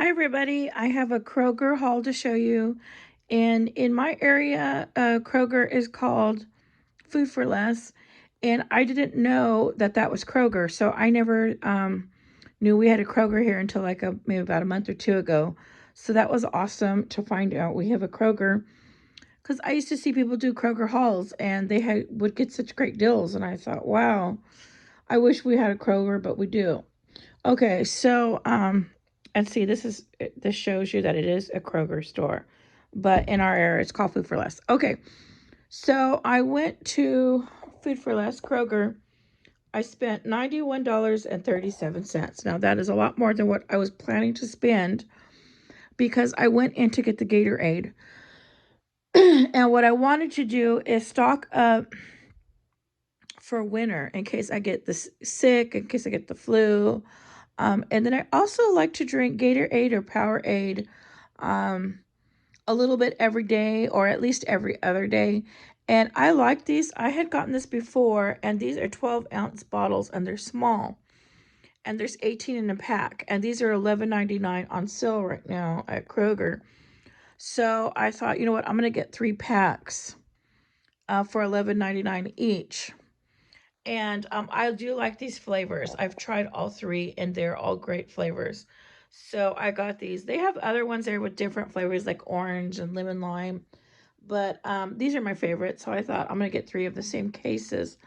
Hi everybody, I have a Kroger haul to show you. And in my area, Kroger is called Food for Less. And I didn't know that that was Kroger. So I never knew we had a Kroger here until like maybe about a month or two ago. So that was awesome to find out we have a Kroger. Because I used to see people do Kroger hauls and would get such great deals. And I thought, wow, I wish we had a Kroger, but we do. Okay, so and see, this shows you that it is a Kroger store, but in our area, it's called Food for Less. Okay, so I went to Food for Less Kroger. I spent $91.37. Now that is a lot more than what I was planning to spend because I went in to get the Gatorade, and what I wanted to do is stock up for winter in case I get this sick, in case I get the flu. And then I also like to drink Gatorade or Powerade a little bit every day or at least every other day. And I like these. I had gotten this before, and these are 12-ounce bottles, and they're small. And there's 18 in a pack. And these are $11.99 on sale right now at Kroger. So I thought, you know what? I'm going to get 3 packs for $11.99 each. And I do like these flavors. I've tried all 3 and they're all great flavors. So I got these. They have other ones there with different flavors like orange and lemon lime. But these are my favorites. So I thought I'm going to get 3 of the same cases.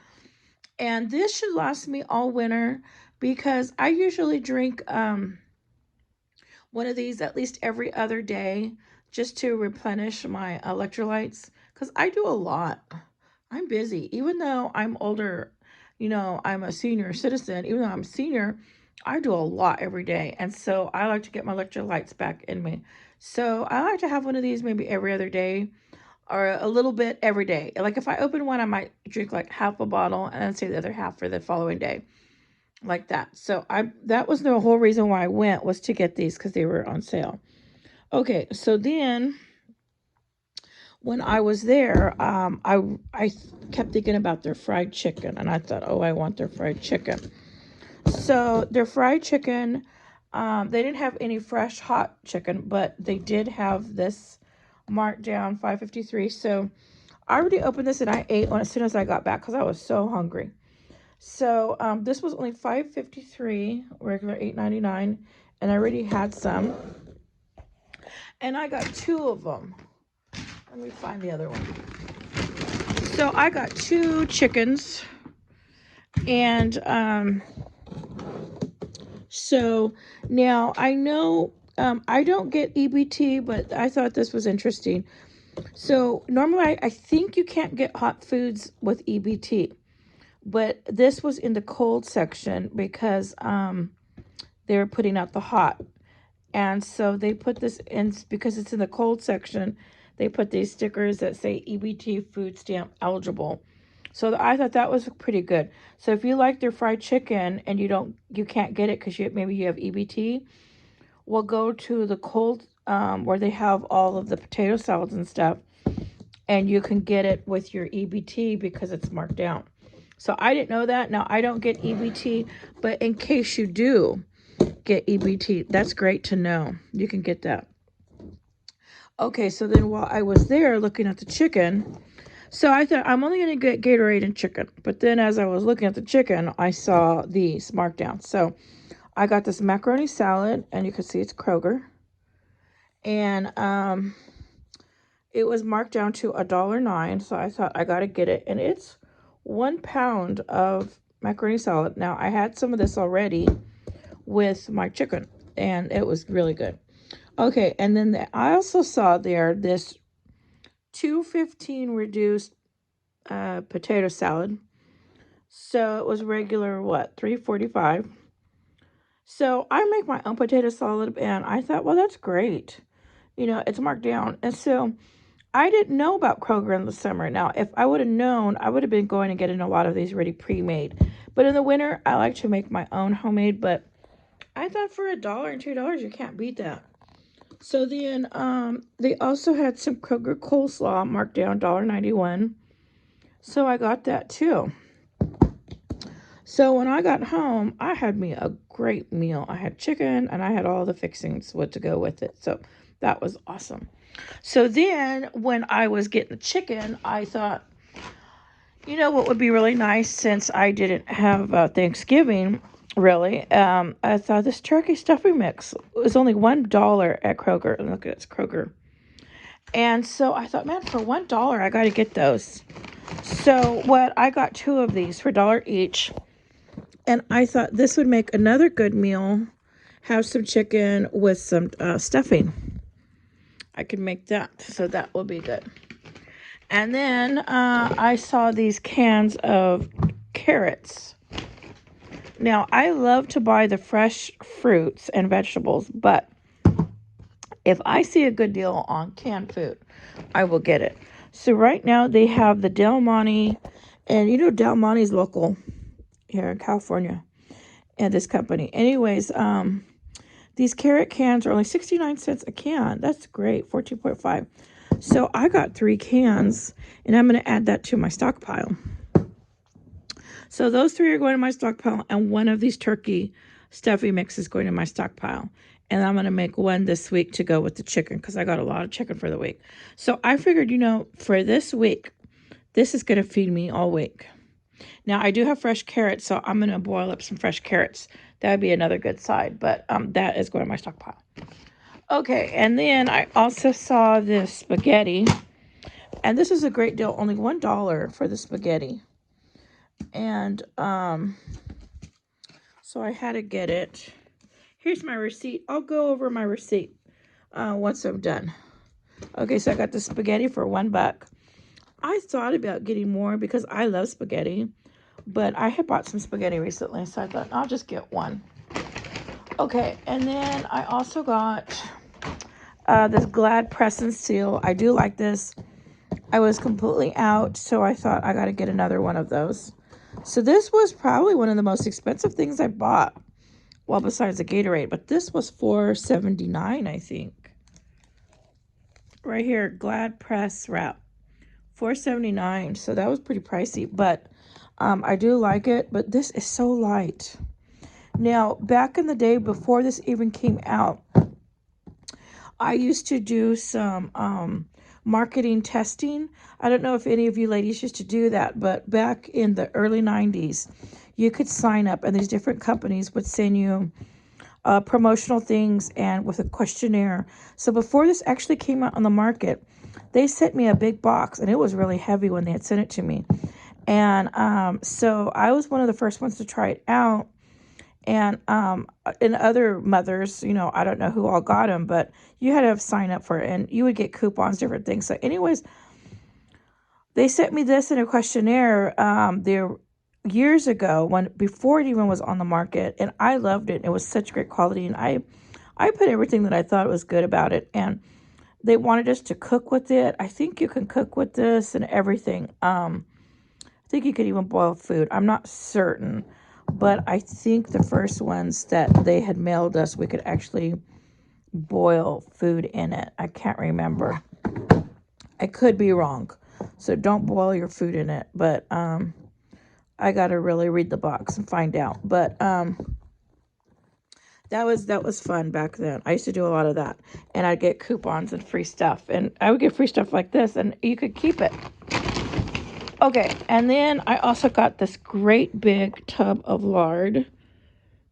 And this should last me all winter because I usually drink one of these at least every other day just to replenish my electrolytes. Because I do a lot. I'm busy. Even though I'm older, I'm a senior citizen, even though I'm a senior, I do a lot every day. And so I like to get my electrolytes back in me. So I like to have one of these maybe every other day or a little bit every day. Like if I open one, I might drink like half a bottle and then save the other half for the following day. Like that. So that was the whole reason why I went was to get these because they were on sale. Okay, so then when I was there, I kept thinking about their fried chicken, and I thought, oh, I want their fried chicken. So their fried chicken, they didn't have any fresh hot chicken, but they did have this markdown 5.53. So I already opened this and I ate one as soon as I got back because I was so hungry. So this was only 5.53, regular 8.99, and I already had some, and I got 2 of them. Let me find the other one. So I got 2 chickens, and so now I know I don't get EBT, but I thought this was interesting. So normally I think you can't get hot foods with EBT, but this was in the cold section because they were putting out the hot. And so they put this in because it's in the cold section. They put these stickers that say EBT food stamp eligible. So I thought that was pretty good. So if you like their fried chicken and you can't get it because maybe you have EBT, well, go to the cold where they have all of the potato salads and stuff, and you can get it with your EBT because it's marked down. So I didn't know that. Now I don't get EBT, but in case you do get EBT, that's great to know. You can get that. Okay, so then while I was there looking at the chicken, so I thought I'm only going to get Gatorade and chicken. But then as I was looking at the chicken, I saw these marked down. So I got this macaroni salad, and you can see it's Kroger. And it was marked down to $1.09, so I thought I got to get it. And it's 1 pound of macaroni salad. Now, I had some of this already with my chicken, and it was really good. Okay, and then I also saw there this $2.15 reduced potato salad. So it was regular, what, $3.45. So I make my own potato salad, and I thought, well, that's great. It's marked down. And so I didn't know about Kroger in the summer. Now, if I would have known, I would have been going and getting a lot of these already pre-made. But in the winter, I like to make my own homemade, but I thought for $1 and $2, you can't beat that. So then they also had some Kroger coleslaw marked down $1.91. So I got that too. So when I got home, I had me a great meal. I had chicken and I had all the fixings what to go with it. So that was awesome. So then when I was getting the chicken, I thought, you know what would be really nice since I didn't have Thanksgiving, really? I thought this turkey stuffing mix was only $1 at Kroger. Look, it's Kroger. And so I thought, man, for $1, I got to get those. So what I got two of these for $1 each. And I thought this would make another good meal. Have some chicken with some stuffing. I could make that. So that will be good. And then I saw these cans of carrots. Now, I love to buy the fresh fruits and vegetables, but if I see a good deal on canned food, I will get it. So right now they have the Del Monte, and you know Del Monte's local here in California, and this company. Anyways, these carrot cans are only 69 cents a can. That's great, 14.5. So I got 3 cans, and I'm going to add that to my stockpile. So those 3 are going to my stockpile, and one of these turkey stuffing mix is going to my stockpile. And I'm going to make one this week to go with the chicken because I got a lot of chicken for the week. So I figured, for this week, this is going to feed me all week. Now, I do have fresh carrots, so I'm going to boil up some fresh carrots. That would be another good side, but that is going to my stockpile. Okay, and then I also saw this spaghetti, and this is a great deal, only $1 for the spaghetti. And so I had to get it. Here's my receipt. I'll go over my receipt once I'm done. Okay, so I got the spaghetti for $1. I thought about getting more because I love spaghetti, but I had bought some spaghetti recently, so I thought I'll just get one. Okay, and then I also got this Glad Press and Seal. I do like this. I was completely out, so I thought I got to get another one of those. So this was probably one of the most expensive things I bought. Well, besides the Gatorade, but this was $4.79, I think. Right here, Glad Press wrap, $4.79. So that was pretty pricey, but I do like it. But this is so light. Now, back in the day before this even came out, I used to do some marketing testing. I don't know if any of you ladies used to do that, but back in the early 90s, you could sign up, and these different companies would send you promotional things and with a questionnaire. So before this actually came out on the market, they sent me a big box, and it was really heavy when they had sent it to me. And so I was one of the first ones to try it out. And other mothers, I don't know who all got them, but you had to sign up for it, and you would get coupons, different things. So anyways, they sent me this in a questionnaire there years ago, before it even was on the market, and I loved it. It was such great quality, and I put everything that I thought was good about it, and they wanted us to cook with it. I think you can cook with this and everything. I think you could even boil food. I'm not certain. But I think the first ones that they had mailed us, we could actually boil food in it. I can't remember. I could be wrong. So don't boil your food in it. But I got to really read the box and find out. But that was fun back then. I used to do a lot of that. And I'd get coupons and free stuff. And I would get free stuff like this, and you could keep it. Okay, and then I also got this great big tub of lard.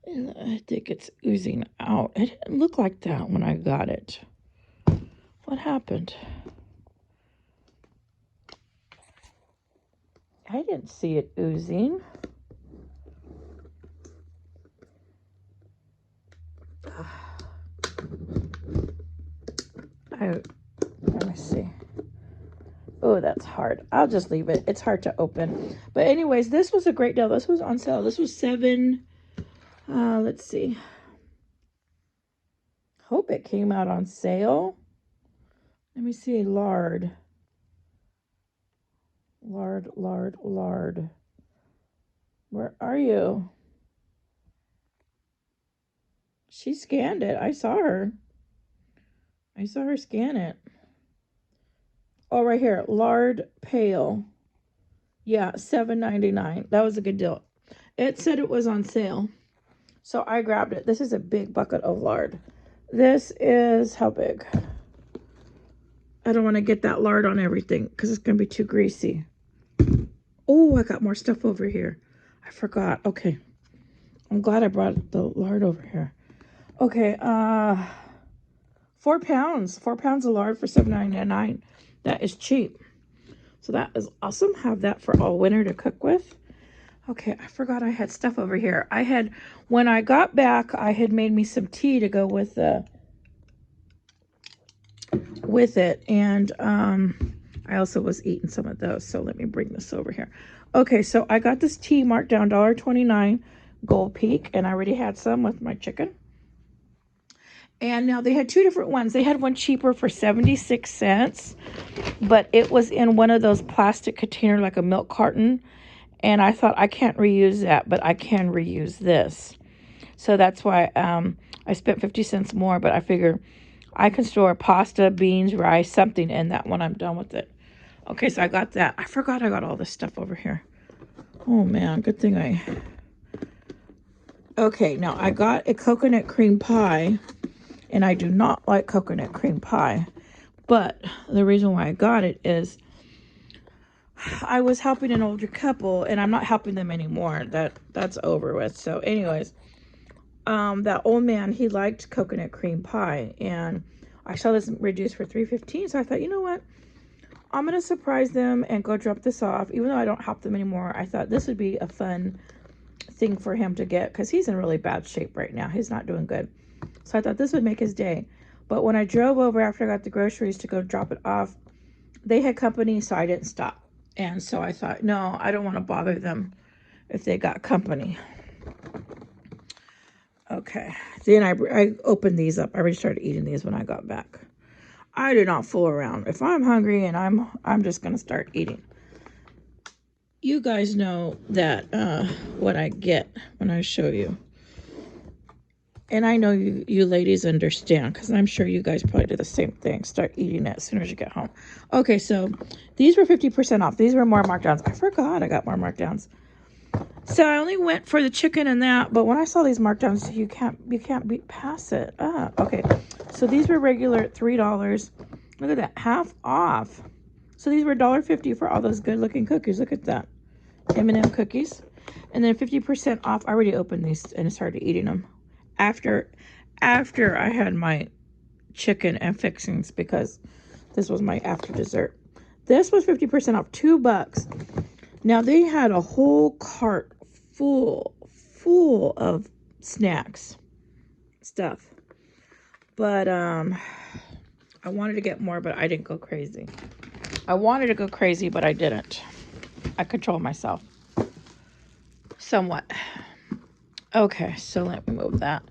And I think it's oozing out. It didn't look like that when I got it. What happened? I didn't see it oozing. Let me see. Oh, that's hard. I'll just leave it. It's hard to open. But anyways, this was a great deal. This was on sale. This was let's see. Hope it came out on sale. Let me see. Lard. Lard. Where are you? She scanned it. I saw her scan it. Oh, right here. Lard pail. Yeah, $7.99. That was a good deal. It said it was on sale. So I grabbed it. This is a big bucket of lard. This is how big? I don't want to get that lard on everything because it's going to be too greasy. Oh, I got more stuff over here. I forgot. Okay. I'm glad I brought the lard over here. Okay, 4 pounds. 4 pounds of lard for $7.99. That is cheap. So that is awesome. Have that for all winter to cook with. Okay, I forgot I had stuff over here. When I got back, I had made me some tea to go with it. And I also was eating some of those. So let me bring this over here. Okay, so I got this tea marked down $1.29 Gold Peak. And I already had some with my chicken. And now they had 2 different ones. They had one cheaper for 76 cents. But it was in one of those plastic container like a milk carton. And I thought, I can't reuse that, but I can reuse this. So that's why I spent 50 cents more, but I figure I can store pasta, beans, rice, something in that when I'm done with it. Okay, so I got that. I forgot I got all this stuff over here. Oh, man, good thing Okay, now I got a coconut cream pie, and I do not like coconut cream pie. But the reason why I got it is I was helping an older couple, and I'm not helping them anymore. That's over with. So anyways, that old man, he liked coconut cream pie, and I saw this reduced for $3.15. So I thought, you know what? I'm going to surprise them and go drop this off. Even though I don't help them anymore, I thought this would be a fun thing for him to get because he's in really bad shape right now. He's not doing good. So I thought this would make his day. But when I drove over after I got the groceries to go drop it off, they had company, so I didn't stop. And so I thought, no, I don't want to bother them if they got company. Okay. Then I opened these up. I already started eating these when I got back. I do not fool around. If I'm hungry and I'm just going to start eating. You guys know that what I get when I show you. And I know you ladies understand because I'm sure you guys probably do the same thing. Start eating it as soon as you get home. Okay, so these were 50% off. These were more markdowns. I forgot I got more markdowns. So I only went for the chicken and that, but when I saw these markdowns, you can't beat past it. Okay. So these were regular at $3. Look at that, half off. So these were $1.50 for all those good-looking cookies. Look at that, M&M cookies, and then 50% off. I already opened these and started eating them after I had my chicken and fixings because this was my after dessert. This was 50% off, $2. Now they had a whole cart full of snacks stuff, but I wanted to get more, but I didn't go crazy. I wanted to go crazy, but I didn't. I control myself somewhat. Okay, so let me move that.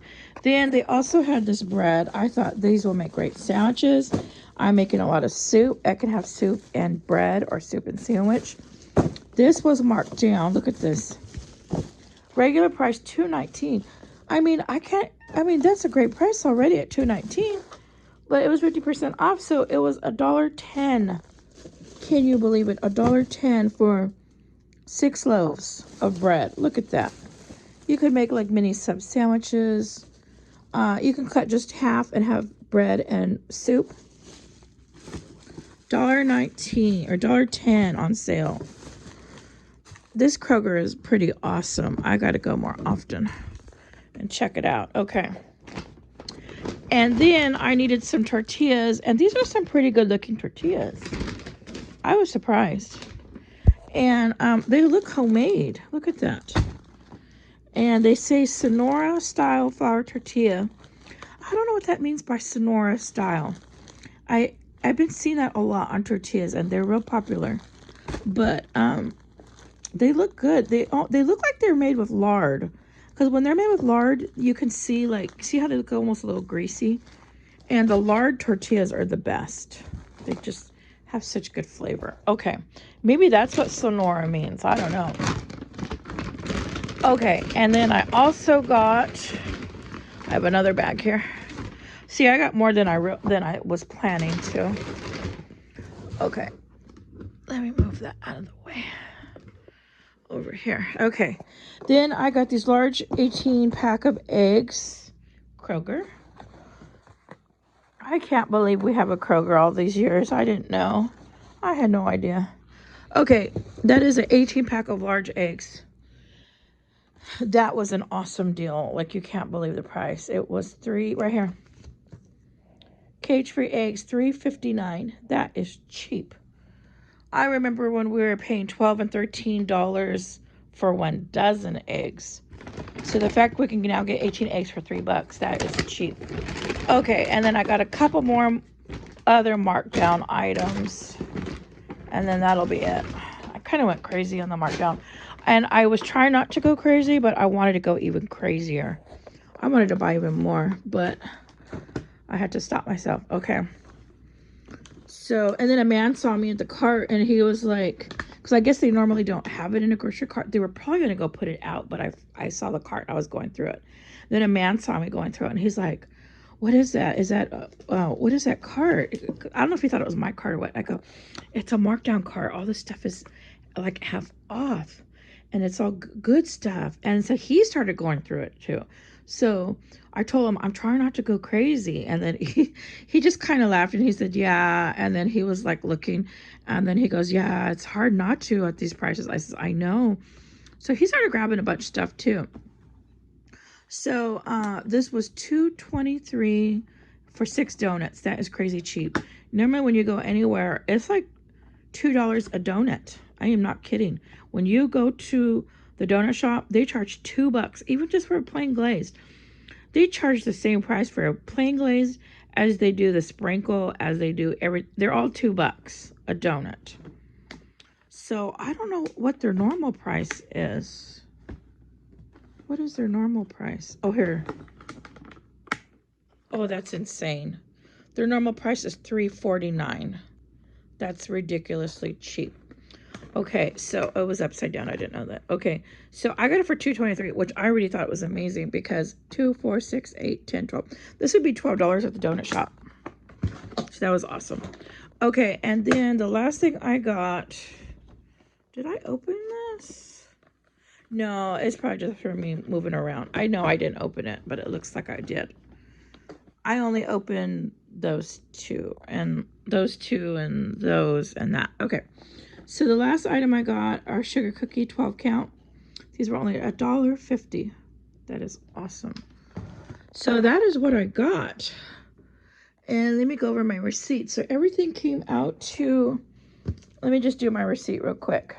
Then they also had this bread. I thought these will make great sandwiches. I'm making a lot of soup. I can have soup and bread or soup and sandwich. This was marked down. Look at this. Regular price $2.19. I mean, that's a great price already at $2.19. But it was 50% off, so it was $1.10. Can you believe it? $1.10 for 6 loaves of bread. Look at that. You could make like mini sub sandwiches. You can cut just half and have bread and soup. $1.19 or $1.10 on sale. This Kroger is pretty awesome. I got to go more often and check it out. Okay. And then I needed some tortillas. And these are some pretty good looking tortillas. I was surprised. And they look homemade. Look at that. And they say Sonora style flour tortilla. I don't know what that means by Sonora style. I've been seeing that a lot on tortillas, and they're real popular. But they look good. They look like they're made with lard. Because when they're made with lard, you can see how they look almost a little greasy. And the lard tortillas are the best. They just have such good flavor. Okay, maybe that's what Sonora means. I don't know. Okay, and then I also got, I have another bag here. See, I got more than I was planning to. Okay, let me move that out of the way. over here. Okay. Then I got these large 18 pack of eggs. Kroger. I can't believe we have a Kroger all these years. I didn't know. I had no idea. Okay, that is an 18 pack of large eggs. That was an awesome deal. Like, you can't believe the price. It was right here. Cage-free eggs, $3.59. That is cheap. I remember when we were paying $12 and $13 for 1 dozen eggs. So the fact we can now get 18 eggs for $3, that is cheap. Okay, and then I got a couple more other markdown items. And then that'll be it. I kind of went crazy on the markdown. And I was trying not to go crazy, but I wanted to go even crazier. I wanted to buy even more, but I had to stop myself. Okay. So, and then a man saw me at the cart, and he was like, because I guess they normally don't have it in a grocery cart. They were probably going to go put it out, but I saw the cart. I was going through it. Then a man saw me going through it, and he's like, what is that? Is that, what is that cart? I don't know if he thought it was my cart or what. I go, it's a markdown cart. All this stuff is like half off, and it's all good stuff. And so he started going through it too. So I told him, I'm trying not to go crazy. And then he just kind of laughed, and he said, yeah. And then he was like looking, and then he goes, yeah, it's hard not to at these prices. I said, I know. So he started grabbing a bunch of stuff too. So this was $2.23 for 6 donuts. That is crazy cheap. Normally when you go anywhere, it's like $2 a donut. I am not kidding. When you go to the donut shop, they charge $2, even just for a plain glazed. They charge the same price for a plain glazed as they do the sprinkle, as they do they're all $2 a donut. So I don't know what their normal price is. What is their normal price? Oh, here. Oh, that's insane. Their normal price is $3.49. That's ridiculously cheap. Okay, so it was upside down. I didn't know that. Okay, so I got it for $2.23, which I already thought was amazing because 2, 4, 6, 8, 10, 12. This would be $12 at the donut shop. So that was awesome. Okay, and then the last thing I got, did I open this? No, it's probably just for me moving around. I know I didn't open it, but it looks like I did. I only opened those two, and those two, and those, and that. Okay. So the last item I got are sugar cookie 12 count. These were only $1.50. That is awesome. So that is what I got. And let me go over my receipt. So everything came out to, let me just do my receipt real quick.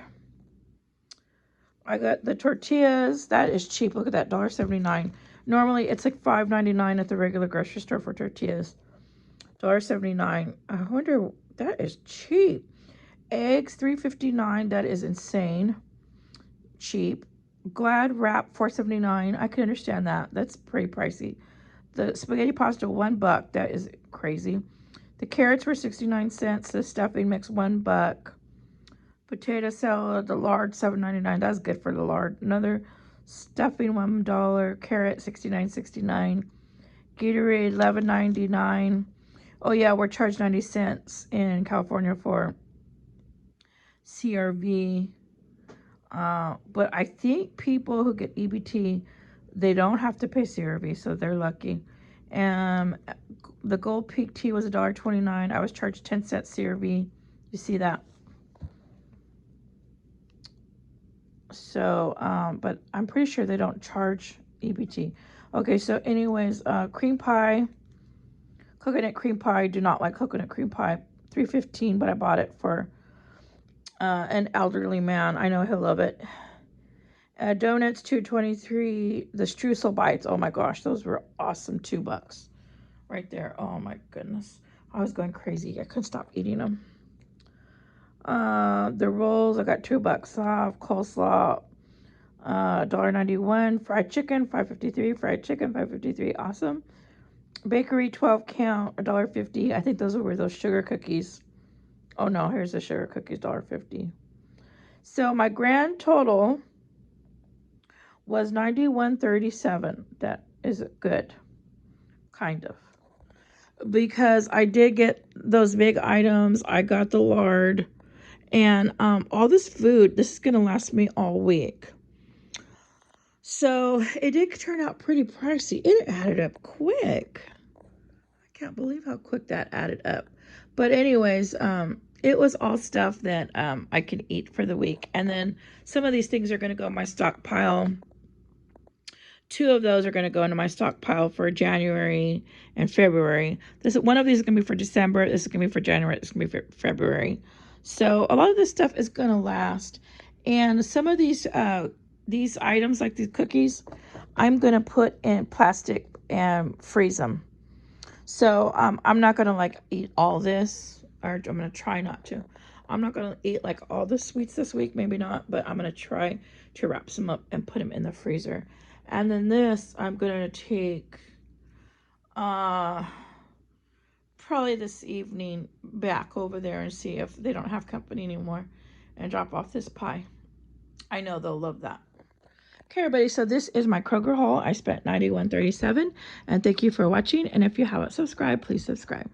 I got the tortillas. That is cheap. Look at that, $1.79. Normally, it's like $5.99 at the regular grocery store for tortillas. $1.79. I wonder, that is cheap. Eggs, $3.59. That is insane. Cheap. Glad wrap, $4.79. I can understand that. That's pretty pricey. The spaghetti pasta, $1. That is crazy. The carrots were 69 cents. The stuffing mix, $1. Potato salad, the lard, $7.99. That's good for the lard. Another stuffing, $1. Carrot, 69.69. Gatorade, $11.99. Oh yeah, we're charged 90 cents in California for CRV. But I think people who get EBT, they don't have to pay CRV, so they're lucky. The Gold Peak tea was $1.29. I was charged 10 cents CRV. You see that? So, but I'm pretty sure they don't charge EBT. Okay, so anyways, cream pie, coconut cream pie. Do not like coconut cream pie. $3.15, but I bought it for an elderly man. I know he'll love it. Donuts, $2.23. The streusel bites. Oh my gosh, those were awesome. $2 right there. Oh my goodness, I was going crazy. I couldn't stop eating them. The rolls, I got $2 off. Coleslaw, $1.91. Fried chicken, $5.53. Fried chicken, $5.53. Awesome. Bakery, 12 count, $1.50. I think those were those sugar cookies. Oh no, here's the sugar cookies, $1.50. So my grand total was $91.37. That is good, kind of, because I did get those big items. I got the lard, And all this food, this is going to last me all week. So it did turn out pretty pricey. It added up quick. I can't believe how quick that added up. But anyways, it was all stuff that I could eat for the week. And then some of these things are going to go in my stockpile. 2 of those are going to go into my stockpile for January and February. One of these is going to be for December. This is going to be for January. This is going to be for February. So a lot of this stuff is going to last. And some of these items, like these cookies, I'm going to put in plastic and freeze them. So I'm not going to like eat all this, or I'm going to try not to. I'm not going to eat like all the sweets this week, maybe not, but I'm going to try to wrap some up and put them in the freezer. And then this, I'm going to take probably this evening back over there and see if they don't have company anymore and drop off this pie. I know they'll love that. Okay, everybody, so this is my Kroger haul. I spent $91.37, and thank you for watching. And if you haven't subscribed, please subscribe.